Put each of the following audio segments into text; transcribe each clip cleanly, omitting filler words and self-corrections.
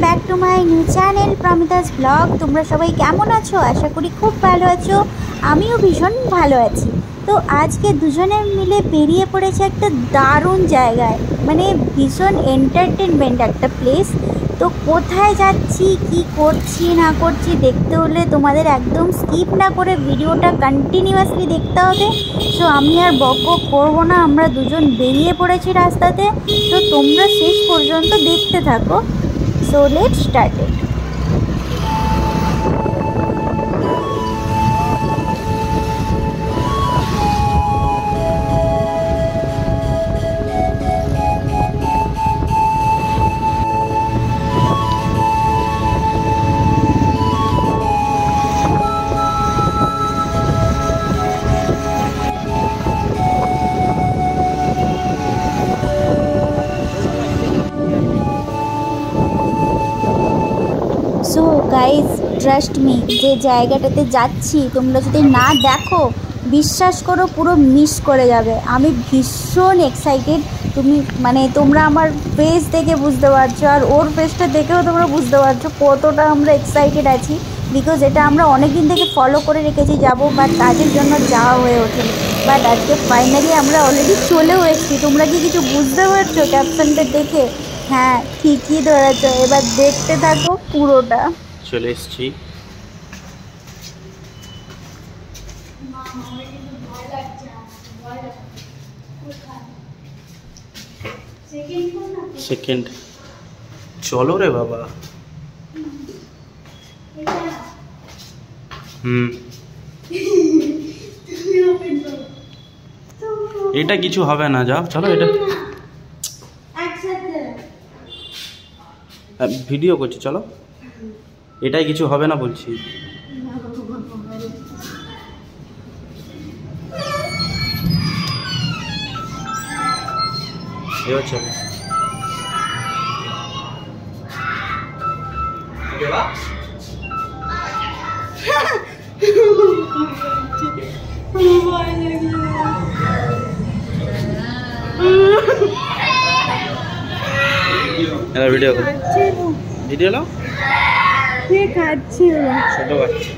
Back to my new channel Promita's blog. তোমরা সবাই কেমন আছো? আশা করি খুব ভালো আছো। আমিও ভীষণ ভালো আছি। তো আজকে দুজনে মিলে বেরিয়ে পড়েছে একটা দারুণ জায়গায়, মানে ভীষণ এন্টারটেনমেন্ট একটা প্লেস। তো কোথায় যাচ্ছি, কি করছি না করছি দেখতে হলে তোমাদের একদম স্কিপ না করে ভিডিওটা কন্টিনিউয়াসলি দেখতে হবে। সো আমি আর বক করবো না, আমরা দুজন বেরিয়ে পড়েছি রাস্তাতে। তো তোমরা শেষ পর্যন্ত দেখতে থাকো। So let's start it. So guys trust me, যে জায়গাটাতে যাচ্ছি তোমরা যদি না দেখো বিশ্বাস করো পুরো মিস করে যাবে। আমি ভীষণ এক্সাইটেড। তোমরা আমার ফেস দেখে বুঝতে পারছো, আর ওর ফেসটা দেখেও তোমরা বুঝতে পারছো কতটা আমরা এক্সাইটেড আছি। বিকজ এটা আমরা অনেক দিন থেকে ফলো করে রেখেছি যাবো, বাট কাজের জন্য যাওয়া হয়ে ওঠেনি। বাট আজকে ফাইনালি আমরা অলরেডি চলেও এসেছি। তোমরা কি কিছু বুঝতে পারছো ক্যাপশনটা দেখে? হ্যাঁ, ঠিকই ধরেছ। এবার দেখতে থাকো পুরোটা। চলে এসছি। সেকেন্ড চলো রে বাবা। এটা কিছু হবে না, যাও চলো। এটা ভিডিও করছি, চলো। এটাই কিছু হবে না বলছি। এবার চলো। ভিডিও ভিডিও নাও। কে খাচ্ছে? ছোট বাচ্চা।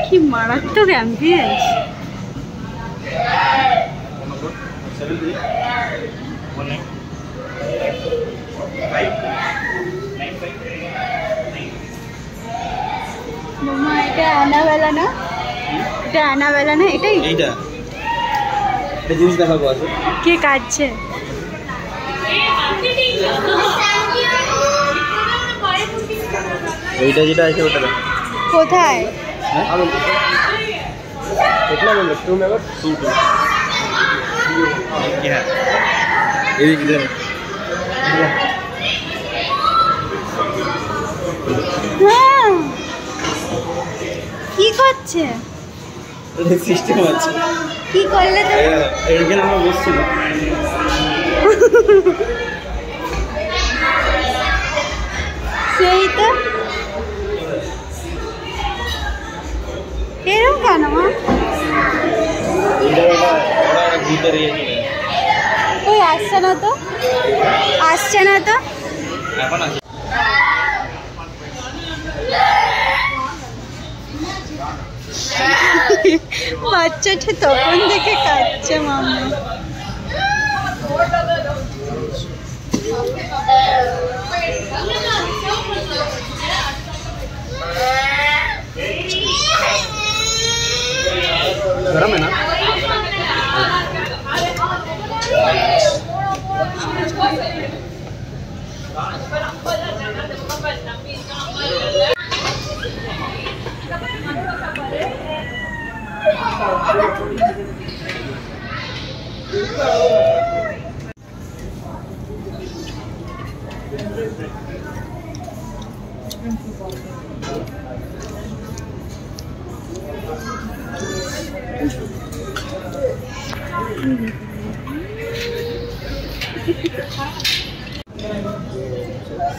কি মারাত্মক অ্যাম্বিয়েন্স। এটা অ্যানাবেলা না? এটা অ্যানাবেলা না? এটাই এইটা জিনিস দেখাবো। আছে কে কাটছে? এইটা যেটা আছে ওটা দেখো। কোথায়? কি করছে? সিস্টেম আছে। কি করলে তো? এখানে আমরা বসছিলাম। সেই তো এরকম কেন? ওই আসছে না তো, আসছে না তো। এখন আছে। বাচ্চাটা তখন দেখে কাঁদছে মাম্মা। गरम है ना?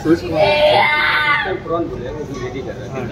स्वीट प्रॉन बोलेगा वो भी रेडी कर रहा है।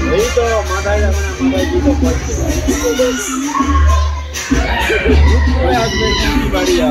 यही तो माता जी को बढ़िया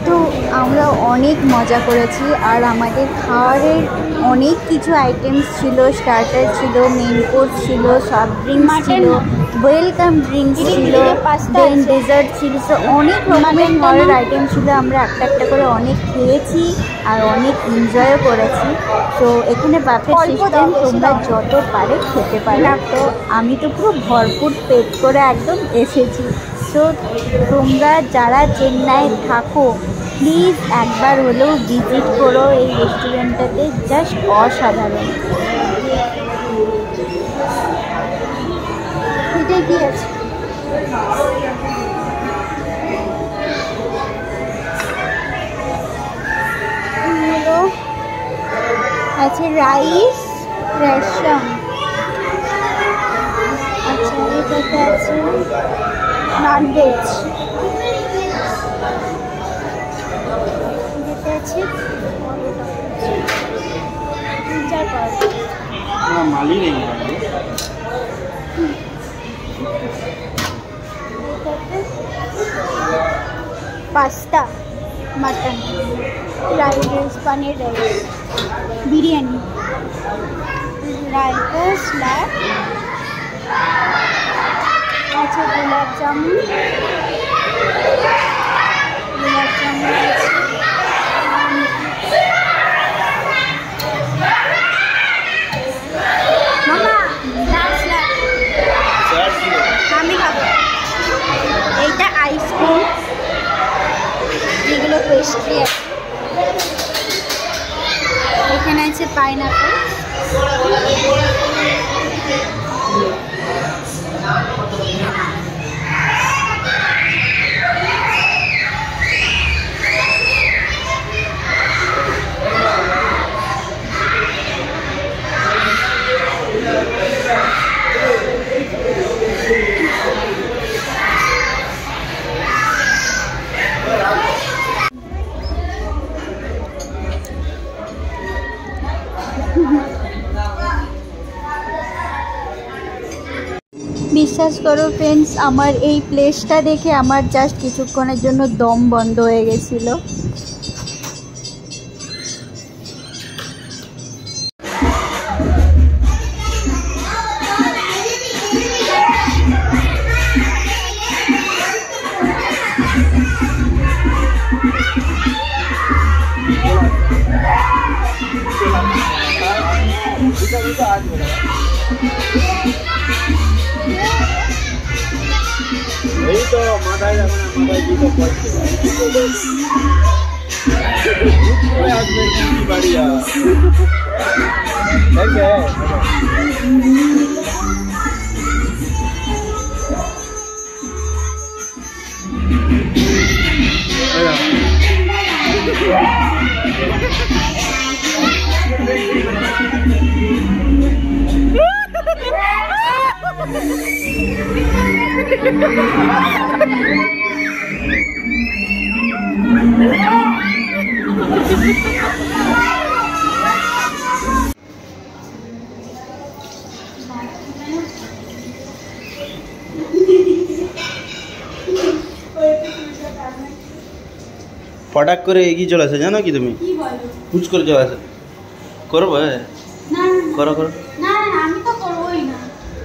তো আমরা অনেক মজা করেছি আর আমাদের খাবারের অনেক কিছু আইটেমস ছিল, স্টার্টার ছিল, মেন কোর্স ছিল, সফট ড্রিঙ্কস ছিল, ওয়েলকাম ড্রিঙ্কস ছিল, দেন ডেজার্ট ছিল, অনেক রকমের খাবারের আইটেম ছিল। আমরা একটা একটা করে অনেক খেয়েছি আর অনেক এনজয়ও করেছি। তো এখানে বাফেট সিস্টেম, তোমরা যত পারে খেতে পারো। তো আমি তো পুরো ভরপুর পেট করে একদম এসেছি। তো তোমরা যারা চেন্নাই থাকো প্লিজ একবার হলেও ভিজিট করো এই রেস্টুরেন্টটাতে, জাস্ট অসাধারণ। এটা কি আছে? হলো আছে রাইস রেশম, আচ্ছা এটাতে আছে ননভেজ, এটাতে আছে माली नहीं pasta, mutton, rice, paneer rice, biryani, raita, स्लैब, अच्छा गुलाब जामुन, এইটা আইসক্রিম, এগুলো পেস্ট্রি আছে, এখানে আছে পাইনাপল, বিশ্বাস করো ফ্রেন্ডস, আমার এই প্লেসটা দেখে আমার জাস্ট কিছুক্ষণের জন্য দম বন্ধ হয়ে গেছিলো। यही तो माता है माता जी को पढ़ते हैं बढ़िया পটাক করে এগিয়ে চলে আসে, জানো কি তুমি হুচ করে চলে আসে। করবো করো করো,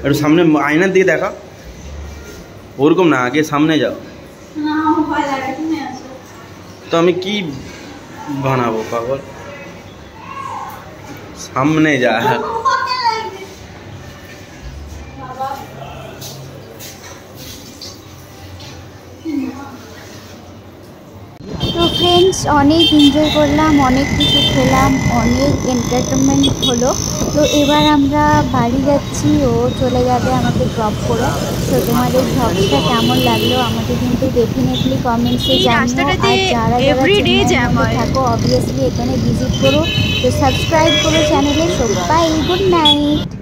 একটু সামনে আয়নার দিকে দেখা, ওরকম না, আগে সামনে যাও। তো আমি কি বানাবো পাগল, সামনে যা। তো ফ্রেন্ডস, অনেক এনজয় করলাম, অনেক কিছু খেলাম, অনেক এন্টারটেনমেন্ট হলো। তো এবার আমরা বাড়ি যাচ্ছি, ও চলে যাবে আমাকে ড্রপ করে। তো তোমাদের ব্লগটা কেমন লাগলো আমাকে কিন্তু ডেফিনেটলি কমেন্টসে জানিও। আর যারা যারা থাকো অবভিয়াসলি এখানে ভিজিট করো, তো সাবস্ক্রাইব করো চ্যানেলে। সবাই গুড নাইট।